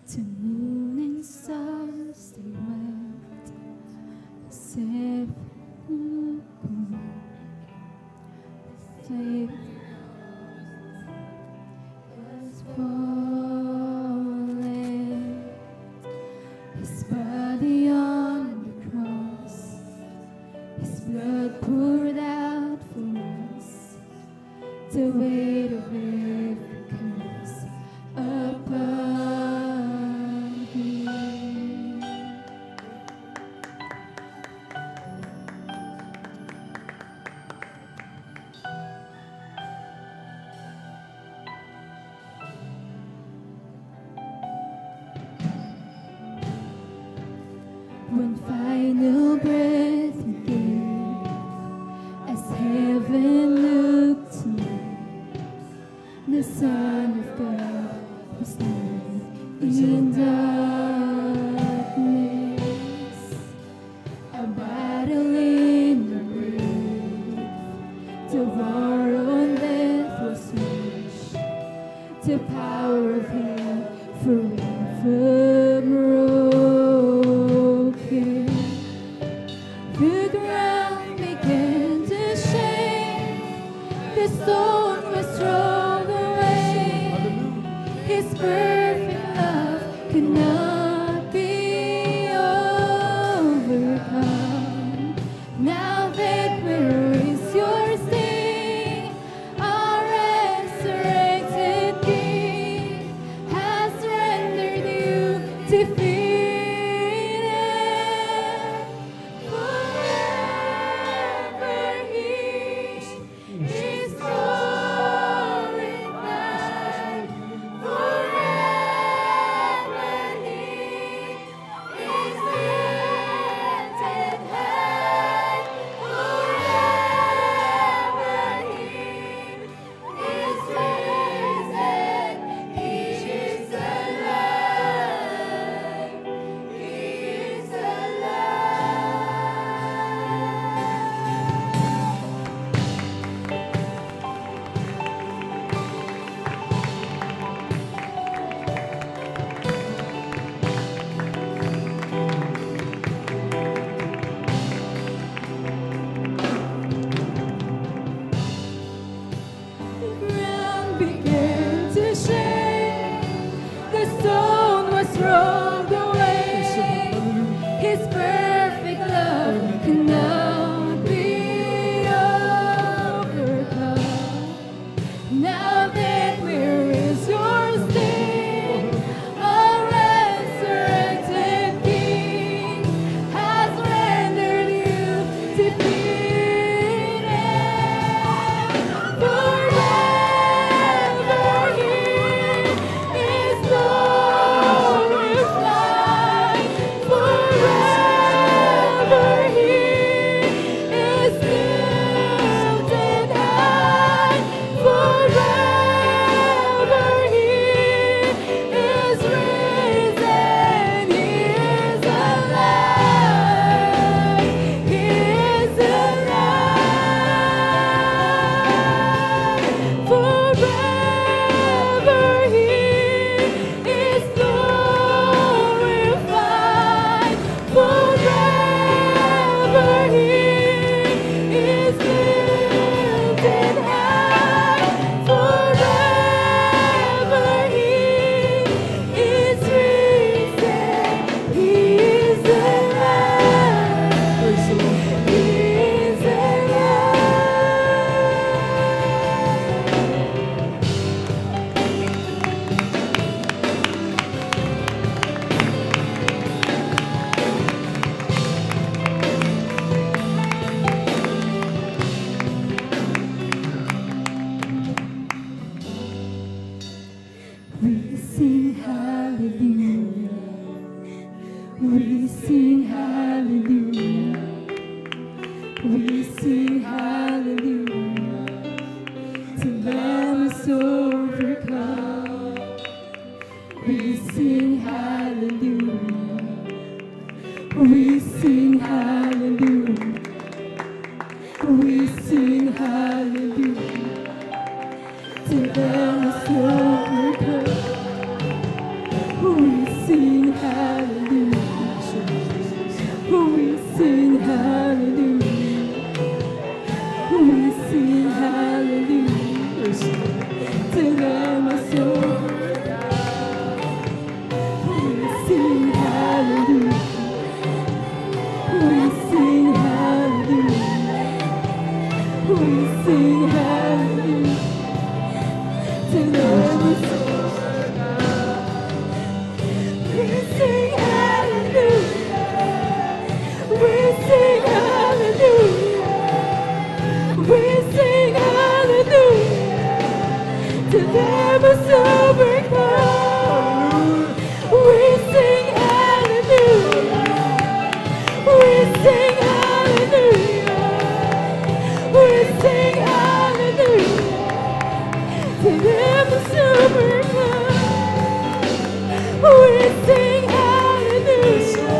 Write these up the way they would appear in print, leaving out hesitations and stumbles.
to moon and stars they wept, as if you could has fallen, his body on the cross, his blood poured out for us, the weight of every curse upon him. One final breath he gave, as heaven looked to me, the Son of God was lying in darkness. A battle in the grave, the war on death was waged, the power of hell forever broken. The ground began to shake, the stone was rolled away. His perfect love could not be overcome. Now that we're raised, your sting, our resurrected King has rendered you defeated. Forever he is glorified. Forever he is lifted high. Forever he is risen. He is alive. He is The ground began to shake, the stone was rolled away. His perfect love could not be overcome. Now that we're yours, King, our resurrected King has rendered you defeated. Forever he is glorified. Forever he is lifted high. Forever he is risen. He is alive. He is alive. Forever he is glorified. Forever he is lifted high. Forever he is risen. He is alive. He is We sing hallelujah. We sing hallelujah. We sing hallelujah. The Lamb is overcome. We sing hallelujah. We sing hallelujah. We sing hallelujah. The Lamb is overcome. We sing hallelujah. We sing hallelujah. We sing hallelujah. To them I soul. We sing hallelujah. We sing hallelujah. We sing hallelujah. To them I soul. We sing hallelujah. We sing hallelujah. We sing hallelujah. To them is overcome. We sing hallelujah. We sing hallelujah. We sing hallelujah. To them is overcome. We sing hallelujah.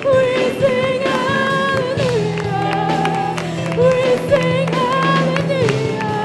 We sing hallelujah. We sing hallelujah.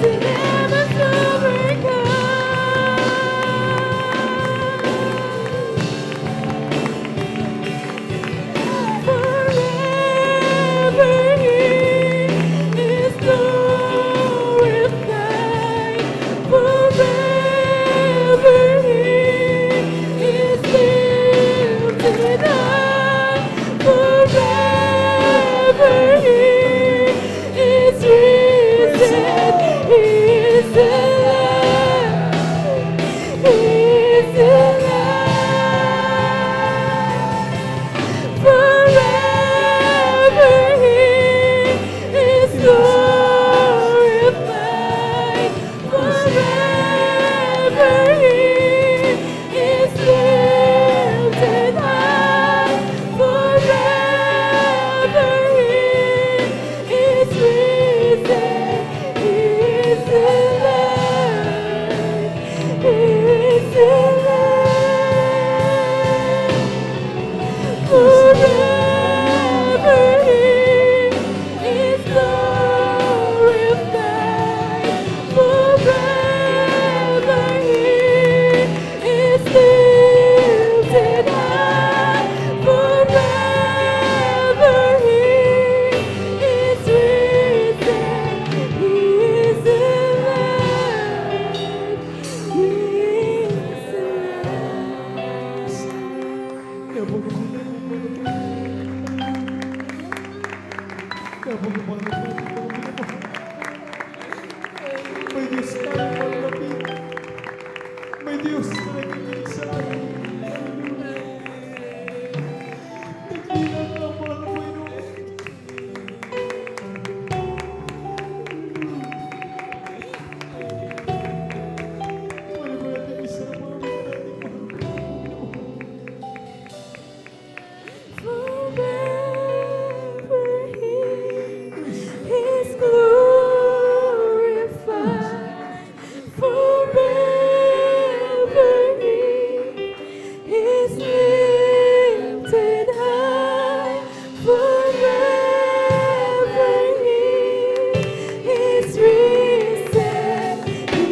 To them is overcome. Forever He is glorified. Forever He is lifted high. Forever He is risen. He is alive. He is alive. Forever He is glorified. Forever He is lifted high. Forever He is risen. He is alive. He is alive. Forever He is glorified. Forever He is lifted high. Forever He is risen. He is alive. He is May Diyos tayo malapit. May Diyos na nagiging sa atin. Nagbilang ang mahal mo yun. Pwede mo natin isa na mga natin mahal mo. Forever He is glorified. Forever He is lifted high. Forever He is risen. He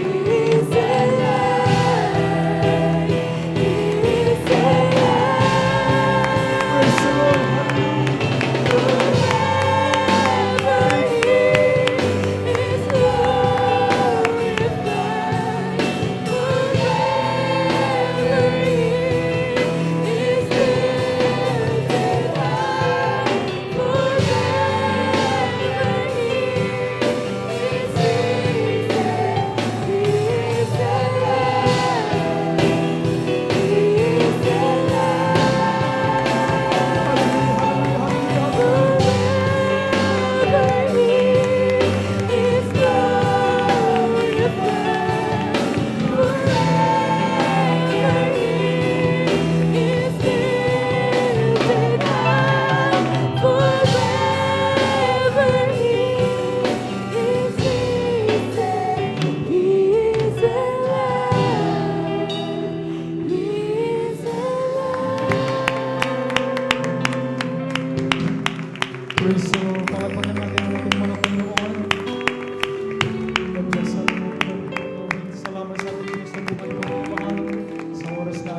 is alive. He is alive. Praise the Lord. Forever He is glorified. Forever He is lifted high. Forever He is risen. He is alive. He is Praise the Lord. Palagpagan natin ang ating mga Panginoon. God bless us. Salamat sa ating Diyos na buhay mo. Sa oras na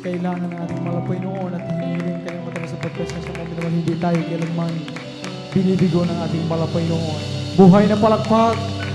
kailangan ng ating malapay noon at hinihiling kanyang matagal sapagkat sa kami naman hindi tayo kailanman binibigo ng ating malapay noon. Buhay na palakpak!